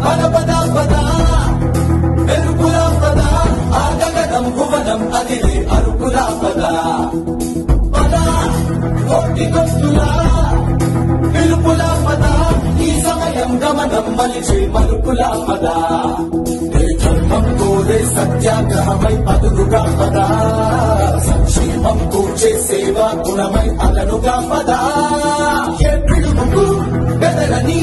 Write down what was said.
పద పద పద వెలుగులా పద ఆగగనం భువనం అదిలే అరుపులా పద పద కొట్టి కొట్టులా పిలుపులా పద ఈ సమయం గమనం మలిచే మలుపులా పద ధర్మం కోరే సత్యాగ్రహమై పదులుగా పద సంక్షేమం కూర్చే సేవా గుణమై అలనుగా పద ఏ పిలుపుకు బెదరని